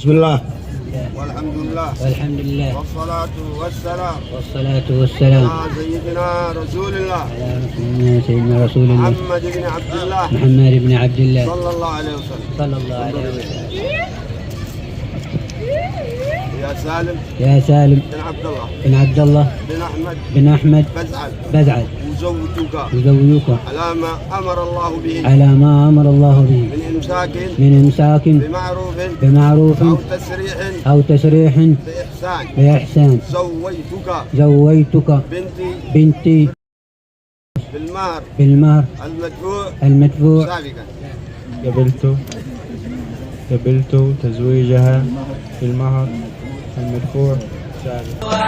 بسم الله والحمد لله والصلاة والسلام على سيدنا رسول الله محمد بن عبد الله صلى الله عليه وسلم. يا سالم بن عبد الله بن أحمد بزعل وزوجك على ما أمر الله به من إمساك بمعروف أو تسريح بإحسان. زويتك بنتي بالمهر المدفوع سابقا. قبلت تزويجها بالمهر المدفوع سابقا.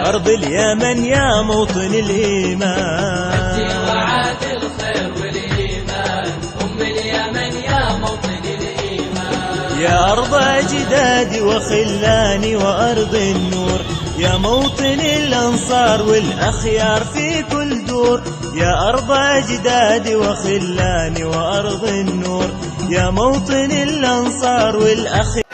أرض اليمن يا موطن الإيمان، وعاد الخير والإيمان، أم اليمن يا موطن الإيمان. يا أرض أجدادي وخلاني وأرض النور، يا موطن الأنصار والأخيار في كل دور. يا أرض أجدادي وخلاني وأرض النور، يا موطن الأنصار والأخيار.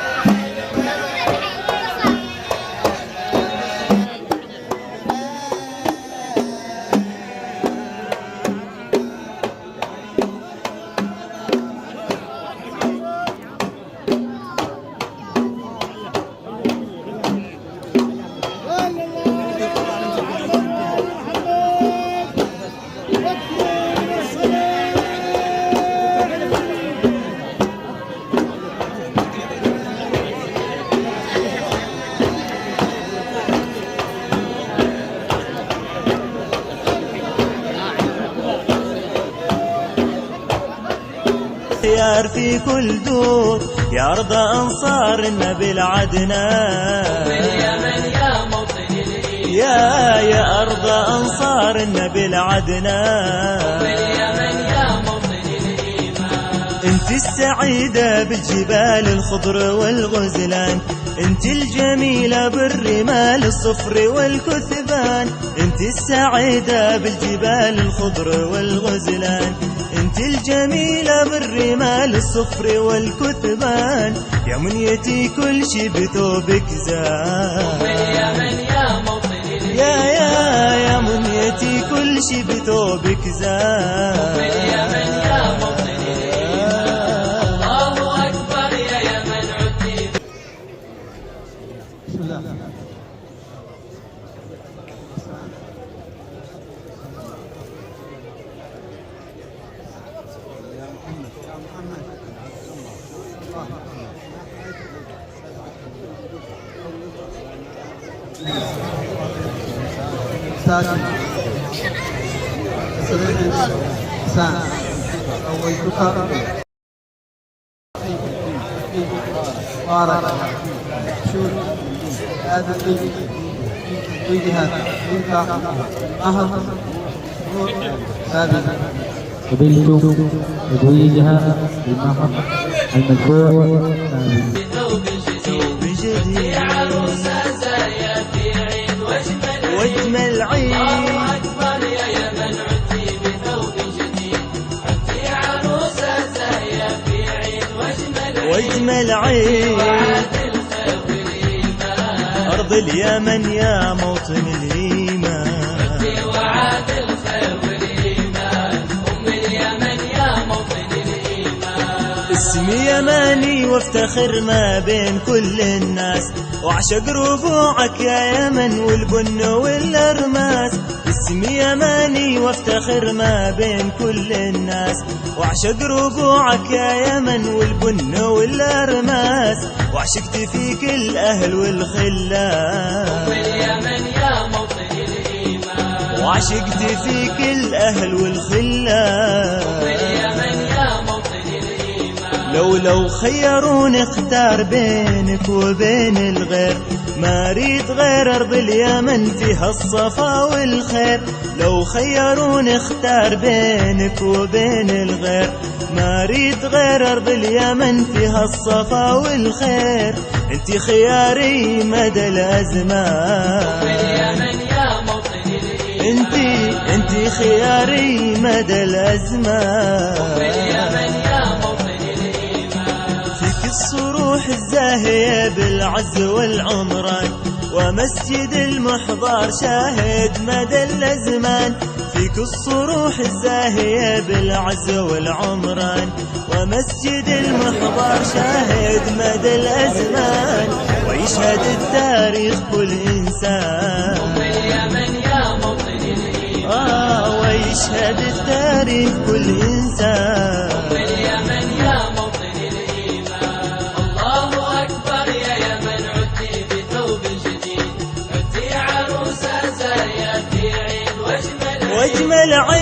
خيار في كل دور، يا أرض أنصار النبي العدنان، واليمن يا موطن الإيمان. يا أرض أنصار النبي العدنان، واليمن يا موطن الإيمان. انت السعيدة بالجبال الخضر والغزلان، انت الجميلة بالرمال الصفر والكثبان. انت السعيدة بالجبال الخضر والغزلان، انت الجميلة بالرمال الصفر والكثبان. يا منيتي كل شي بثوبك زان، واليمن يا موطن الإيمان. يا منيتي كل شي بثوبك زان، واليمن يا موطن الإيمان. الله أكبر يا يمن عدي. بسم الله. قبلت تزويجها بالمهر المدفوع بثوب جديد في عروسة زايا في عيد واجمل عيد. الله أكبر يا يمن عدي بثوب جديد، عدي عروسة زايا في عيد واجمل عيد. وعاد الخير والإيمان، أرض اليمن يا موطن الإيمان، عدي وعاد الخير والإيمان. أم اليمن يا موطن الإيمان. اسمي يماني وافتخر ما بين كل الناس، وعشق ربوعك يا يمن والبن والأرماس. اسمي يماني وافتخر ما بين كل الناس، وعشق ربوعك يا يمن والبن والأرماس. وعشقت فيك الأهل والخلان، واليمن يا موطن الإيمان. وعشقت فيك الأهل والخلان. واليمن يا موطن الإيمان. لو خيروني اختار بينك وبين الغير، ما اريد غير ارض اليمن فيها الصفا والخير. لو خيروني اختار بينك وبين الغير، ما اريد غير ارض اليمن فيها الصفا والخير. انت خياري مدى الازمان، واليمن يا موطن الإيمان. انت خياري مدى الازمان. واليمن يا موطن الإيمان. الزاهية بالعز والعمران، ومسجد المحضار شاهد مدى الأزمان، فيك الصروح الزاهية بالعز والعمران، ومسجد المحضار شاهد مدى الأزمان، ويشهد التاريخ كل إنسان. موطن اليمن يا موطن الإيمان، ويشهد التاريخ كل إنسان. موطن اليمن يا موطن الإيمان. الله أكبر يا يمن، عدتي بثوب جديد، عدتي عروسة زاهية في عيد واجمل عيد